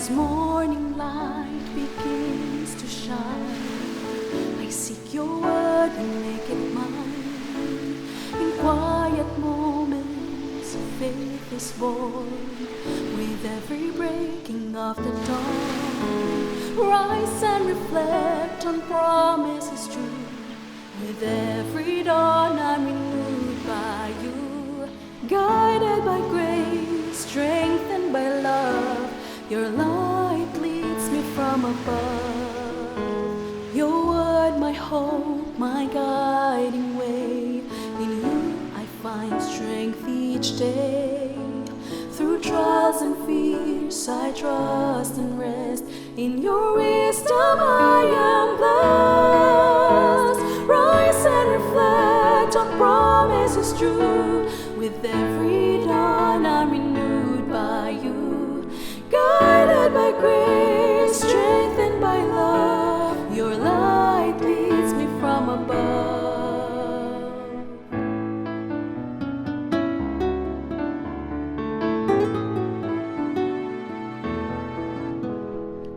As morning light begins to shine, I seek your word and make it mine. In quiet moments, faith is born. With every breaking of the dawn, rise and reflect on promises true. With every dawn, I'm renewed by you. Guided by grace, strengthened by love, your light leads me from above. Your word, my hope, my guiding way. In you I find strength each day. Through trials and fears I trust and rest. In your wisdom I am blessed. Rise and reflect on promises true. With every dawn I'm renewed by you. Guided by grace, strengthened by love, your light leads me from above.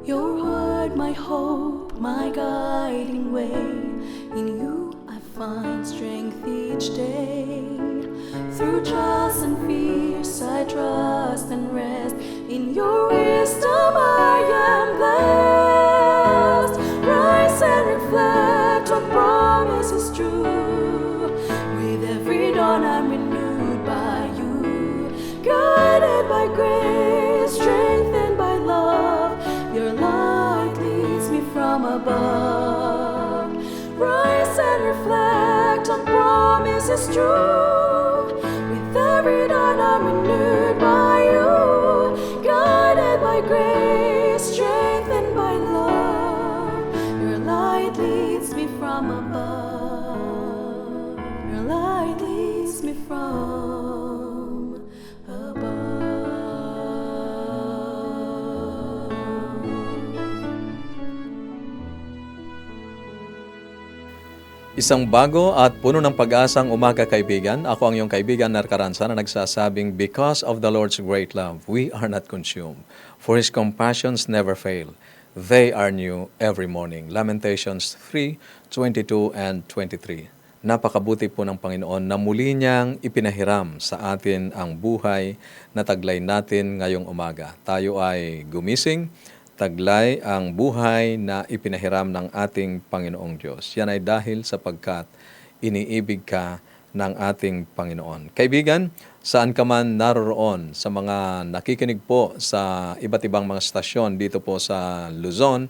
Your word, my hope, my guiding way. In you I find strength each day. Through trials and fears I trust and rest. In your wisdom I am blessed. Rise and reflect on promises true. With every dawn I'm renewed by you. Guided by grace, strengthened by love, your light leads me from above. Rise and reflect on promises true. With every dawn I'm renewed by you. Guided by grace, strengthened by love, your light leads me from above. Your light leads me from above. Isang bago at puno ng pag-asang umaga, kaibigan. Ako ang iyong kaibigan, Ner Caranza, na nagsasabing, because of the Lord's great love, we are not consumed. For His compassions never fail. They are new every morning. Lamentations 3:22 and 23. Napakabuti po ng Panginoon na muli niyang ipinahiram sa atin ang buhay na taglay natin ngayong umaga. Tayo ay gumising, taglay ang buhay na ipinahiram ng ating Panginoong Diyos. Yan ay dahil sapagkat iniibig ka ng ating Panginoon. Kaibigan, saan ka man naroroon, sa mga nakikinig po sa iba't ibang mga stasyon dito po sa Luzon,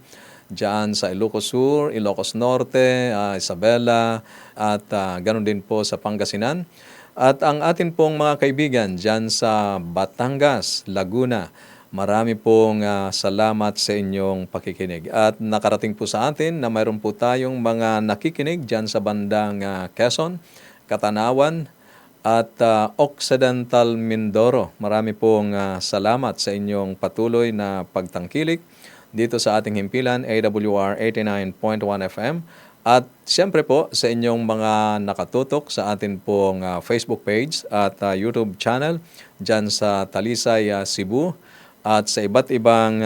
diyan sa Ilocos Sur, Ilocos Norte, Isabela, at ganun din po sa Pangasinan. At ang atin pong mga kaibigan diyan sa Batangas, Laguna, marami pong salamat sa inyong pakikinig. At nakarating po sa atin na mayroon po tayong mga nakikinig dyan sa bandang Quezon, Katanawan, at Occidental Mindoro. Marami pong salamat sa inyong patuloy na pagtangkilik dito sa ating himpilan, AWR 89.1 FM. At siyempre po sa inyong mga nakatutok sa atin pong Facebook page at YouTube channel dyan sa Talisay, Cebu, at sa iba't ibang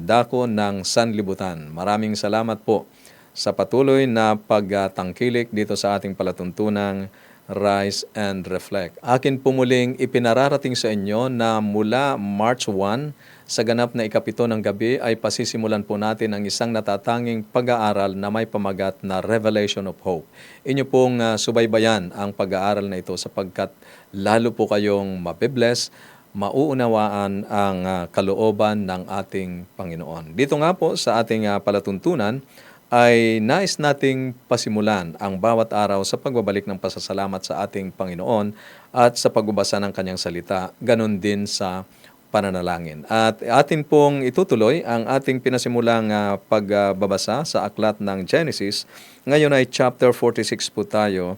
dako ng sanlibutan. Maraming salamat po sa patuloy na pagtangkilik dito sa ating palatuntunang Rise and Reflect. Akin po muling ipinararating sa inyo na mula March 1 sa ganap na 7 ng gabi ay pasisimulan po natin ang isang natatanging pag-aaral na may pamagat na Revelation of Hope. Inyo pong subaybayan ang pag-aaral na ito sapagkat lalo po kayong mabibless, mauunawaan ang kalooban ng ating Panginoon. Dito nga po sa ating palatuntunan ay nais nating pasimulan ang bawat araw sa pagbabalik ng pasasalamat sa ating Panginoon at sa pagbabasa ng Kanyang salita, ganun din sa pananalangin. At atin pong itutuloy ang ating pinasimulang pagbabasa sa aklat ng Genesis. Ngayon ay chapter 46 po tayo,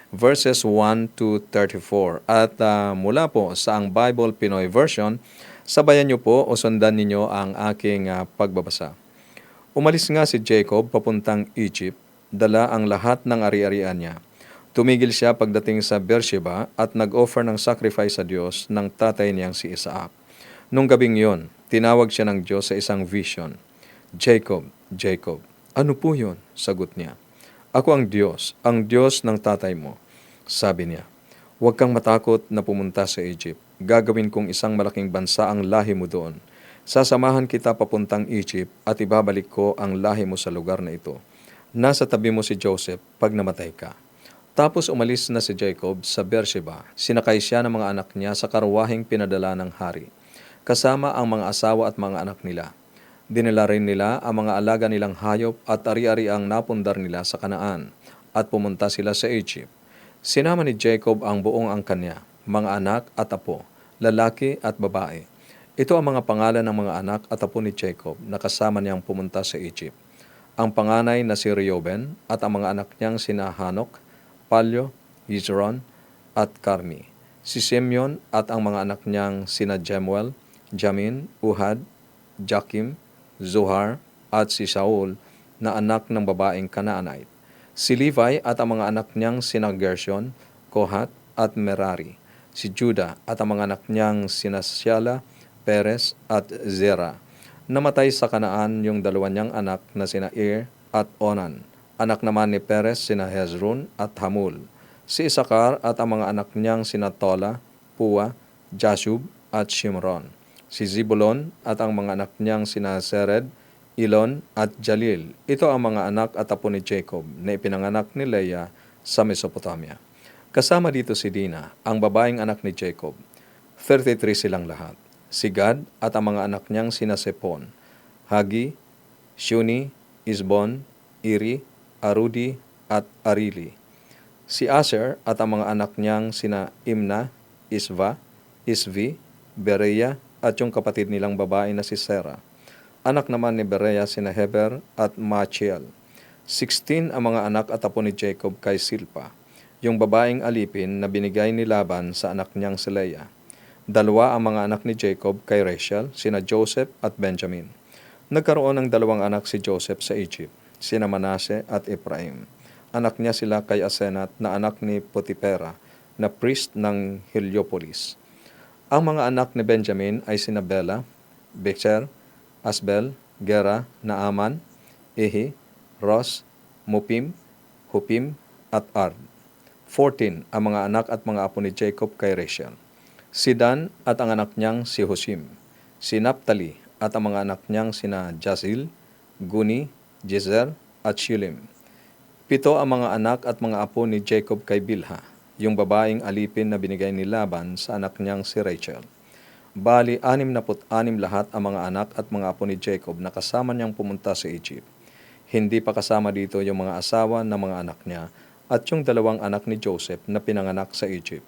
verses 1 to 34. At mula po sa ang Bible Pinoy version, sabayan niyo po o sundan ninyo ang aking pagbabasa. Umalis nga si Jacob papuntang Egypt, dala ang lahat ng ari-arian niya. Tumigil siya pagdating sa Beersheba at nag-offer ng sacrifice sa Diyos ng tatay niyang si Isaac. Nung gabing yon, Tinawag siya ng Diyos sa isang vision. Jacob, Jacob. Ano po yun? Sagot niya. Ako ang Diyos ng tatay mo. Sabi niya, huwag kang matakot na pumunta sa Egypt. Gagawin kong isang malaking bansa ang lahi mo doon. Sasamahan kita papuntang Egypt at ibabalik ko ang lahi mo sa lugar na ito. Nasa tabi mo si Joseph pag namatay ka. Tapos umalis na si Jacob sa Beersheba. Sinakay siya ng mga anak niya sa karwaheng pinadala ng hari, kasama ang mga asawa at mga anak nila. Dinala rin nila ang mga alaga nilang hayop at ari-ari ang napundar nila sa Kanaan at pumunta sila sa Egypt. Sinama ni Jacob ang buong angkan niya, mga anak at apo, lalaki at babae. Ito ang mga pangalan ng mga anak at apo ni Jacob na kasama niyang pumunta sa Egypt. Ang panganay na si Reuben at ang mga anak niyang sina Hanok, Palyo, Hezron at Carmi. Si Simeon at ang mga anak niyang sina Jemuel, Jamin, Uhad, Jakim, Zohar at si Saul na anak ng babaeng Kanaanite. Si Levi at ang mga anak niyang sina Gershon, Kohat at Merari. Si Judah at ang mga anak niyang sina Syala, Perez at Zerah. Namatay sa Kanaan yung dalawa niyang anak na sina Ir at Onan. Anak naman ni Perez sina Hezron at Hamul. Si Isakar at ang mga anak niyang sina Tola, Pua, Jashub at Shimron. Si Zebulon at ang mga anak niyang sina Sered, Ilon at Jalil. Ito ang mga anak at apo ni Jacob na ipinanganak ni Leah sa Mesopotamia. Kasama dito si Dina, ang babaeng anak ni Jacob. 33 silang lahat. Si Gad at ang mga anak niyang sina Sepon, Hagi, Shuni, Isbon, Iri, Arudi at Arili. Si Aser at ang mga anak niyang sina Imna, Isva, Isvi, Bereya at yung kapatid nilang babae na si Sera. Anak naman ni Bereya sina Heber at Machiel. 16 ang mga anak at apo ni Jacob kay Silpa, yung babaeng alipin na binigay ni Laban sa anak niyang si Leah. 2 ang mga anak ni Jacob kay Rachel, sina Joseph at Benjamin. Nagkaroon ng 2 anak si Joseph sa Egypt, sina Manase at Ephraim. Anak niya sila kay Asenat na anak ni Potipera, na priest ng Heliopolis. Ang mga anak ni Benjamin ay sina Bela, Becher, Asbel, Gera, Naaman, Ehi, Ros, Mupim, Hupim at Ard. 14 ang mga anak at mga apo ni Jacob kay Rachel. Si Dan at ang anak niyang si Husim. Si Naphtali at ang mga anak niyang sina Jazil, Guni, Jezer at Shilem. 7 ang mga anak at mga apo ni Jacob kay Bilha, yung babaeng alipin na binigay ni Laban sa anak niyang si Rachel. Bali, 66 lahat ang mga anak at mga apo ni Jacob na kasama niyang pumunta sa Egypt. Hindi pa kasama dito yung mga asawa ng mga anak niya at yung 2 anak ni Joseph na pinanganak sa Egypt.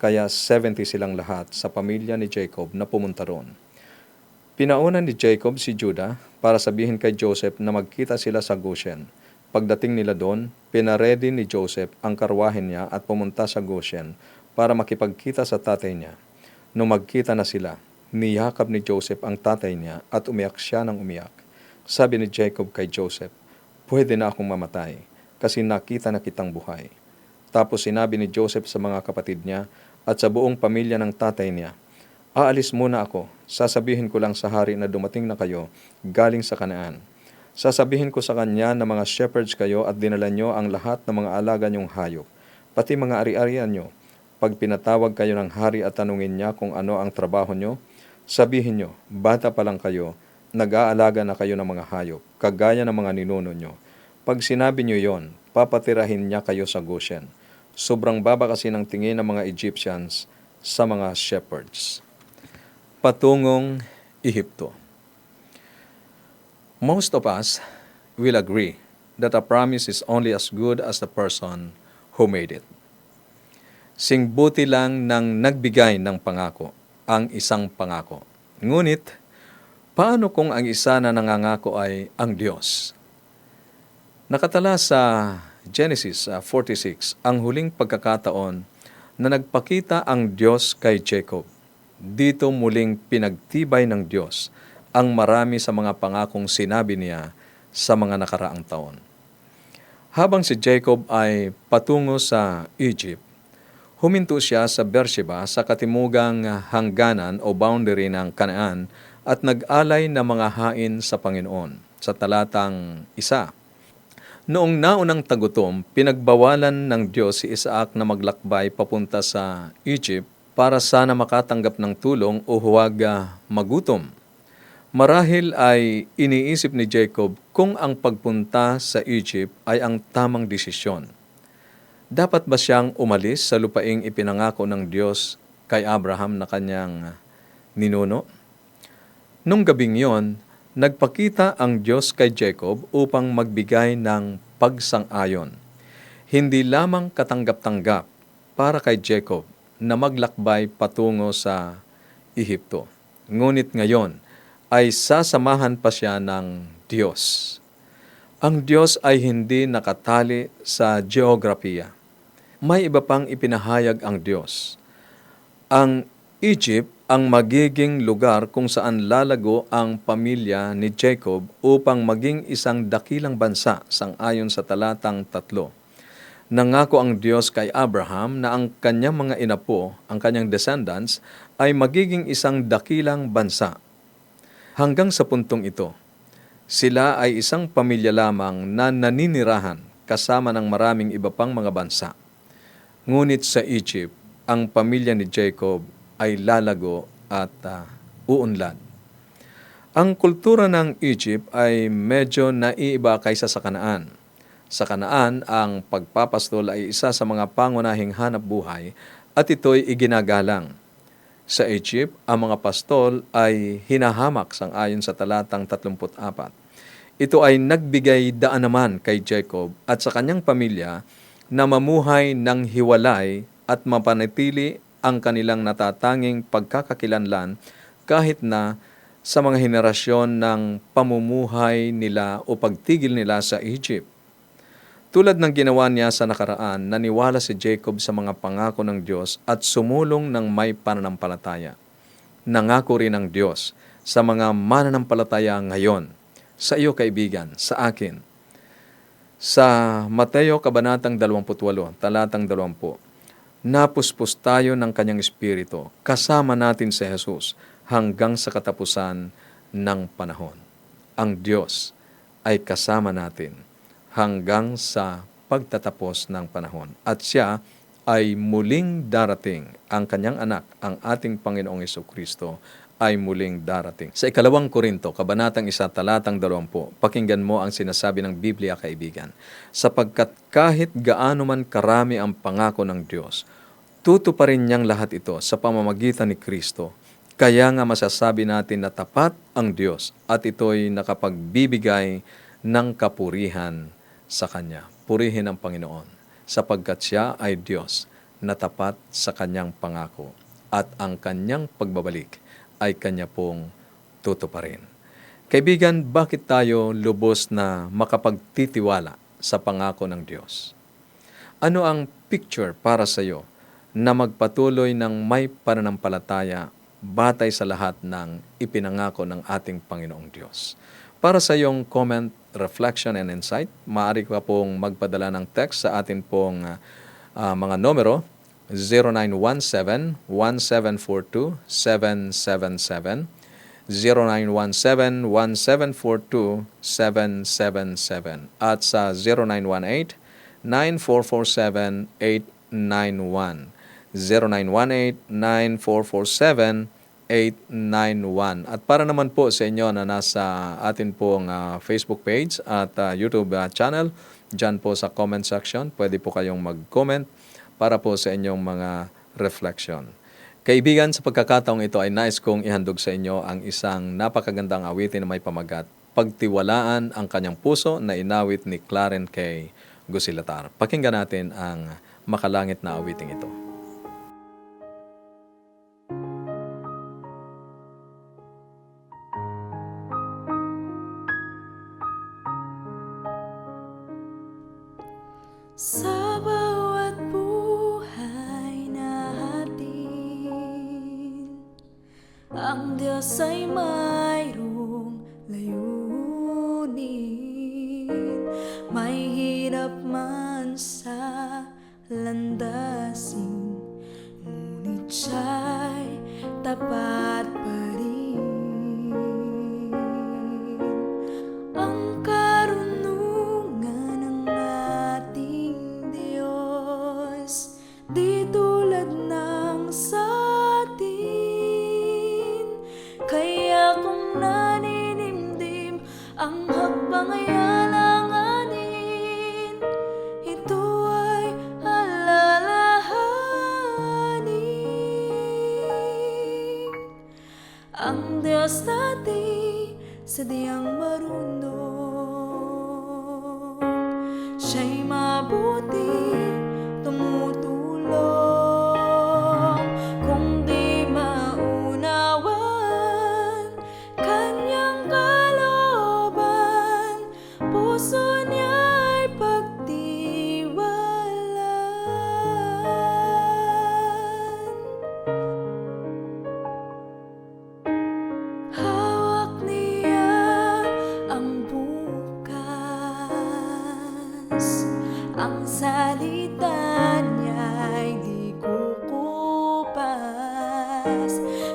Kaya 70 silang lahat sa pamilya ni Jacob na pumunta roon. Pinauna ni Jacob si Judah para sabihin kay Joseph na magkita sila sa Goshen. Pagdating nila doon, pinaredy ni Joseph ang karwahe niya at pumunta sa Goshen para makipagkita sa tatay niya. Nung magkita na sila, niyakap ni Joseph ang tatay niya at umiyak siya ng umiyak. Sabi ni Jacob kay Joseph, "Pwede na akong mamatay kasi nakita na kitang buhay." Tapos sinabi ni Joseph sa mga kapatid niya at sa buong pamilya ng tatay niya, "Aalis muna ako. Sasabihin ko lang sa hari na dumating na kayo galing sa Kanaan. Sasabihin ko sa kanya na mga shepherds kayo at dinala nyo ang lahat ng mga alaga nyong hayop, pati mga ari-arian nyo. Pag pinatawag kayo ng hari at tanungin niya kung ano ang trabaho nyo, sabihin nyo, bata pa lang kayo, nag-aalaga na kayo ng mga hayop, kagaya ng mga ninuno nyo. Pag sinabi nyo yon, papatirahin niya kayo sa Goshen. Sobrang baba kasi ng tingin ng mga Egyptians sa mga shepherds." Patungong Ehipto. Most of us will agree that a promise is only as good as the person who made it. Singbuti lang ng nagbigay ng pangako ang isang pangako. Ngunit, paano kung ang isa na nangangako ay ang Diyos? Nakatala sa Genesis 46 ang huling pagkakataon na nagpakita ang Diyos kay Jacob. Dito muling pinagtibay ng Diyos ang marami sa mga pangakong sinabi niya sa mga nakaraang taon. Habang si Jacob ay patungo sa Egypt, huminto siya sa Beersheba sa katimugang hangganan o boundary ng Kanaan at nag-alay ng mga hain sa Panginoon. Sa talatang 1, noong naunang tagutom, pinagbawalan ng Diyos si Isaac na maglakbay papunta sa Egypt para sana makatanggap ng tulong o huwag magutom. Marahil ay iniisip ni Jacob kung ang pagpunta sa Egypt ay ang tamang desisyon. Dapat ba siyang umalis sa lupaing ipinangako ng Diyos kay Abraham na kanyang ninuno? Nung gabing yon, nagpakita ang Diyos kay Jacob upang magbigay ng pagsang-ayon. Hindi lamang katanggap-tanggap para kay Jacob na maglakbay patungo sa Ehipto. Ngunit ngayon ay sasamahan pa siya ng Diyos. Ang Diyos ay hindi nakatali sa geografiya. May iba pang ipinahayag ang Diyos. Ang Egypt ang magiging lugar kung saan lalago ang pamilya ni Jacob upang maging isang dakilang bansa sang-ayon sa talatang 3. Nangako ang Diyos kay Abraham na ang kanyang mga inapo, ang kanyang descendants, ay magiging isang dakilang bansa. Hanggang sa puntong ito, sila ay isang pamilya lamang na naninirahan kasama ng maraming iba pang mga bansa. Ngunit sa Egypt, ang pamilya ni Jacob ay lalago at uunlad. Ang kultura ng Egypt ay medyo naiiba kaysa sa Kanaan. Sa Kanaan, ang pagpapastol ay isa sa mga pangunahing hanap buhay at ito'y iginagalang. Sa Egypt, ang mga pastol ay hinahamak sang-ayon sa talatang 34. Ito ay nagbigay daan naman kay Jacob at sa kanyang pamilya na mamuhay ng hiwalay at mapanatili ang kanilang natatanging pagkakakilanlan kahit na sa mga henerasyon ng pamumuhay nila o pagtigil nila sa Egypt. Tulad ng ginawa niya sa nakaraan, naniwala si Jacob sa mga pangako ng Diyos at sumulong ng may pananampalataya. Nangako rin ng Diyos sa mga mananampalataya ngayon, sa iyo kaibigan, sa akin. Sa Mateo Kabanatang 28, talatang 20, napuspos tayo ng kanyang espiritu, kasama natin si Jesus hanggang sa katapusan ng panahon. Ang Diyos ay kasama natin hanggang sa pagtatapos ng panahon. At siya ay muling darating, ang kanyang anak, ang ating Panginoong Jesucristo, ay muling darating. Sa 2 Korinto, Kabanatang 1, talatang 20, pakinggan mo ang sinasabi ng Biblia, kaibigan. Sapagkat kahit gaano man karami ang pangako ng Diyos, tutuparin niyang lahat ito sa pamamagitan ni Kristo. Kaya nga masasabi natin na tapat ang Diyos at ito'y nakapagbibigay ng kapurihan sa Kanya. Purihin ang Panginoon sapagkat siya ay Diyos na tapat sa Kanyang pangako at ang Kanyang pagbabalik ay Kanya pong tutuparin. Kaibigan, bakit tayo lubos na makapagtitiwala sa pangako ng Diyos? Ano ang picture para sa iyo na magpatuloy ng may pananampalataya batay sa lahat ng ipinangako ng ating Panginoong Diyos? Para sa iyong comment, reflection, and insight, maaari ka pong magpadala ng text sa atin pong mga numero 0917-1742-777, 0917-1742-777, at sa 0918-9447-891, 0918-9447-891. At para naman po sa inyo na nasa atin pong Facebook page at YouTube channel, dyan po sa comment section, pwede po kayong mag-comment para po sa inyong mga reflection. Kaibigan, sa pagkakataong ito ay nais kong ihandog sa inyo ang isang napakagandang awitin na may pamagat, Pagtiwalaan ang kanyang puso, na inawit ni Clarence K. Gusilatar. Pakinggan natin ang makalangit na awiting ito. Sa bawat buhay natin, ang Diyos ay mayroong layunin. May hirap man sa landasin, ngunit siya'y tapat pa rin. di tulad ng sa atin. Kaya kung naninimdim ang hakbang ay alanganin, ito ay alalahanin. Ang Diyos natin sadyang marunong, siya'y mabuti, tumutulong. Kung di maunawan kanyang kalooban, puso niya'y pagtiwalaan. Hawak niya ang bukas, ang salita niya'y di kukupas.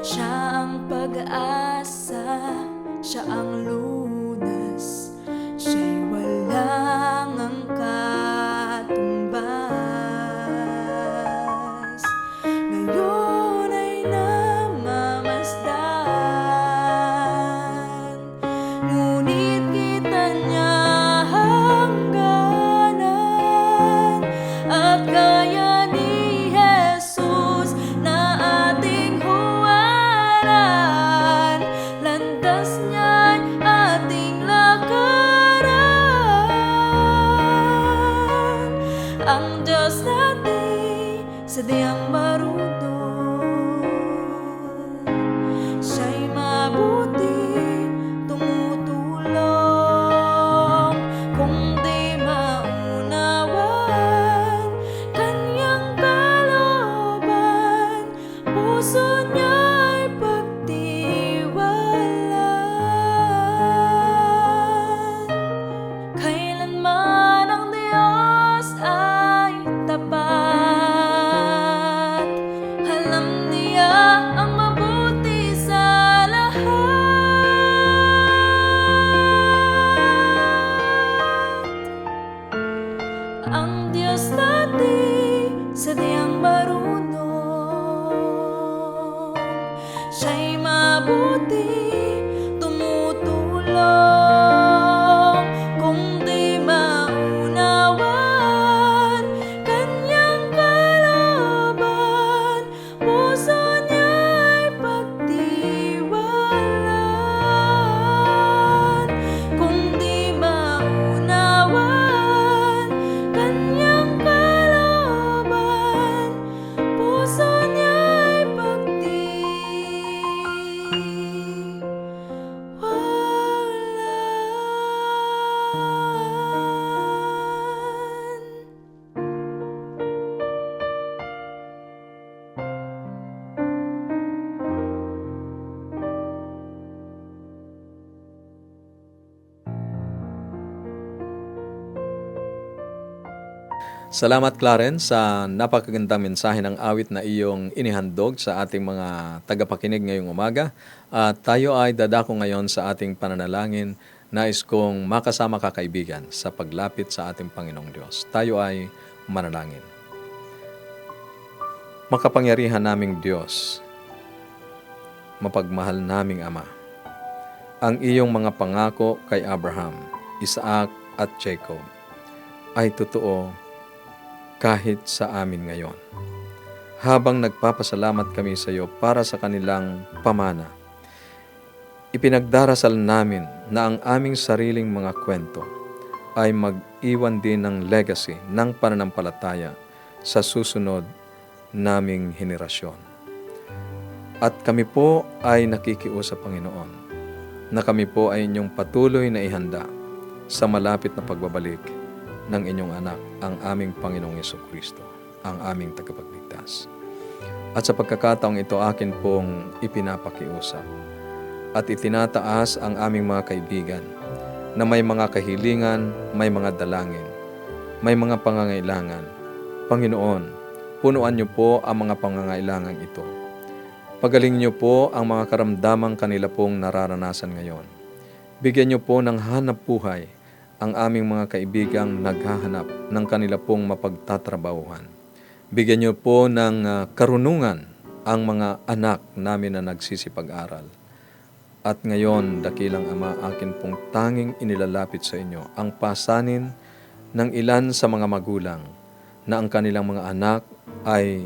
Siya ang pag-asa, siya ang lunas, siya'y walang ang katumbas. Ngayon ay namamasdan, ngunit kita niya hangganan. At kaya ni Jesus na ating huwaran, landas niya'y ating lakaran. Ang Diyos natin sadyang marunong, siya'y mabuti, tumutulong. Kung di maunawan kanyang kalooban, puso niya'y pagtiwalaan. Kailanman ang Diyos ay tapat, alam niya ang mabuti sa lahat. Ang Diyos natin sadyang marunong, siya'y mabuti, tumutulong. Kung di maunawan kanyang kalooban, puso niya'y pagtiwalaan. Kung di maunawan kanyang kalooban, puso niya'y pagtiwalaan. Salamat, Clarence, sa napakagandang mensahe ng awit na iyong inihandog sa ating mga tagapakinig ngayong umaga. At tayo ay dadako ngayon sa ating pananalangin. Nais kong makasama ka, kaibigan, sa paglapit sa ating Panginoong Diyos. Tayo ay manalangin. Makapangyarihan naming Diyos, mapagmahal naming Ama, ang iyong mga pangako kay Abraham, Isaac at Jacob ay totoo kahit sa amin ngayon. Habang nagpapasalamat kami sa iyo para sa kanilang pamana, ipinagdarasal namin na ang aming sariling mga kwento ay mag-iwan din ng legacy ng pananampalataya sa susunod naming henerasyon. At kami po ay nakikiusap, Panginoon, na kami po ay inyong patuloy na ihanda sa malapit na pagbabalik ng inyong anak, ang aming Panginoong Jesucristo, ang aming tagapagligtas. At sa pagkakataong ito, akin pong ipinapakiusap at itinataas ang aming mga kaibigan na may mga kahilingan, may mga dalangin, may mga pangangailangan. Panginoon, punuan niyo po ang mga pangangailangan ito. Pagaling niyo po ang mga karamdamang kanila pong nararanasan ngayon. Bigyan niyo po ng hanap buhay ang aming mga kaibigang naghahanap ng kanila pong mapagtatrabahuhan. Bigyan niyo po ng karunungan ang mga anak namin na nagsisipag-aral. At ngayon, dakilang Ama, akin pong tanging inilalapit sa inyo ang pasanin ng ilan sa mga magulang na ang kanilang mga anak ay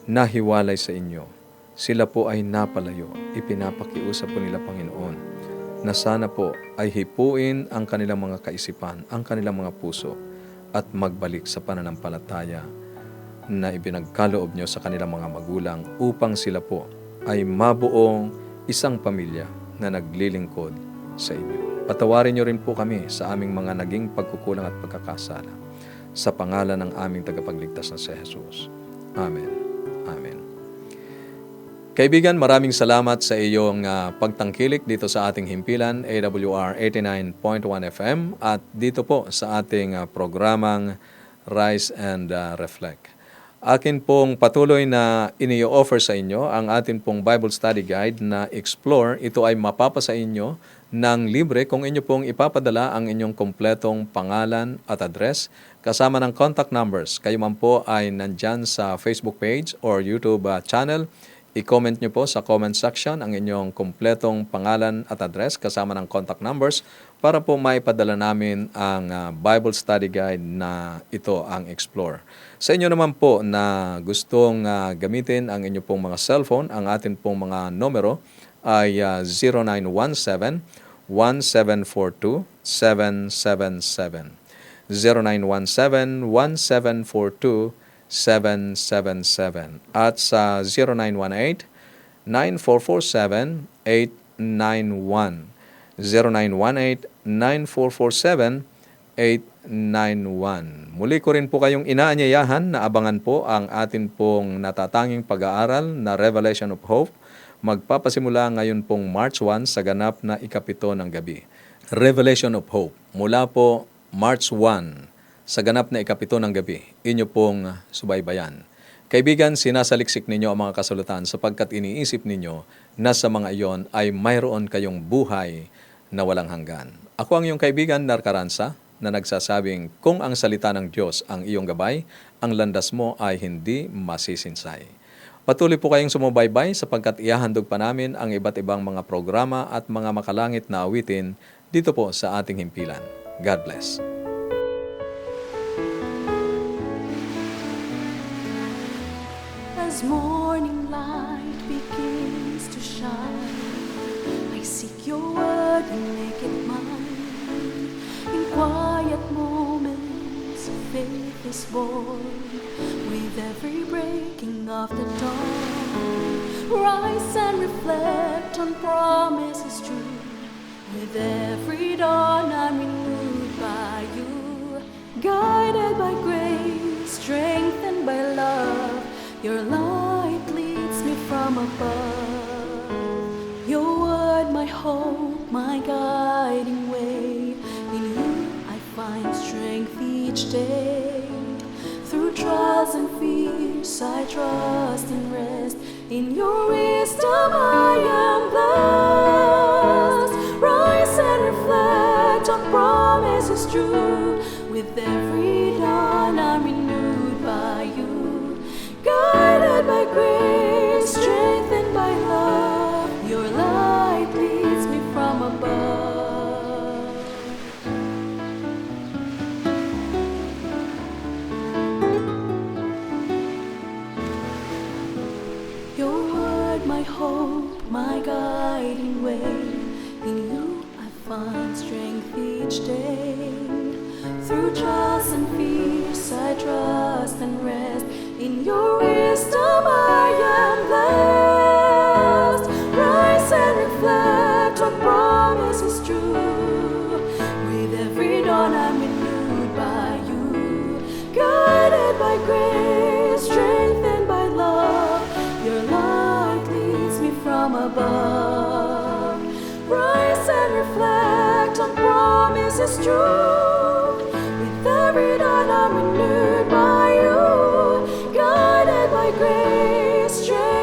nahiwalay sa inyo. Sila po ay napalayo. Ipinapakiusap po nila, Panginoon, na sana po ay hipuin ang kanilang mga kaisipan, ang kanilang mga puso, at magbalik sa pananampalataya na ibinagkaloob nyo sa kanilang mga magulang upang sila po ay mabuong isang pamilya na naglilingkod sa inyo. Patawarin nyo rin po kami sa aming mga naging pagkukulang at pagkakasala. Sa pangalan ng aming tagapagligtas na si Jesus. Amen. Amen. Kaibigan, maraming salamat sa iyong pagtangkilik dito sa ating himpilan, AWR 89.1 FM, at dito po sa ating programang Rise and Reflect. Akin pong patuloy na ini-offer sa inyo ang atin pong Bible Study Guide na Explore. Ito ay mapapasa inyo ng libre kung inyo pong ipapadala ang inyong kompletong pangalan at address kasama ng contact numbers. Kayo man po ay nandyan sa Facebook page or YouTube channel. I-comment nyo po sa comment section ang inyong kompletong pangalan at address kasama ng contact numbers para po maipadala namin ang Bible Study Guide na ito, ang Explore. Sa inyo naman po na gustong gamitin ang inyong pong mga cellphone, ang atin pong mga numero ay 0917-1742-777. 0917-1742-777 at sa 0918-9447-891. 0918-9447-891. Muli ko rin po kayong inaanyayahan na abangan po ang atin pong natatanging pag-aaral na Revelation of Hope. Magpapasimula ngayon pong March 1 sa ganap na 7 ng gabi. Revelation of Hope. Mula po March 1 sa ganap na 7 ng gabi, inyo pong subaybayan. Kaibigan, sinasaliksik ninyo ang mga kasulatan sapagkat iniisip ninyo na sa mga iyon ay mayroon kayong buhay na walang hanggan. Ako ang iyong kaibigan, Narcaranza, na nagsasabing kung ang salita ng Diyos ang iyong gabay, ang landas mo ay hindi masisinsay. Patuloy po kayong sumubaybay sapagkat ihahandog pa namin ang iba't ibang mga programa at mga makalangit na awitin dito po sa ating himpilan. God bless. As morning light begins to shine, I seek your word and make it mine. In quiet moments, faith is born. With every breaking of the dawn, rise and reflect on promises true. With every dawn, I'm renewed by you. Guided by grace, strengthened by love, your light leads me from above. Your word, my hope, my guiding way. In you I find strength each day. Through trials and fears I trust and rest. In your wisdom I am blessed. Rise and reflect on promises true. With every dawn I'm renewed by you. Guided by grace, strengthened by love, your light leads me from above. Your word, my hope, my guiding way. In you I find strength each day. Through trials and fears I trust and rest. In your wisdom I am blessed. Rise and reflect on promises true. With every dawn I'm renewed by you. Guided by grace, strengthened by love, your light leads me from above. Rise and reflect on promises true. With every dawn I'm renewed by you. Guided by grace, strength.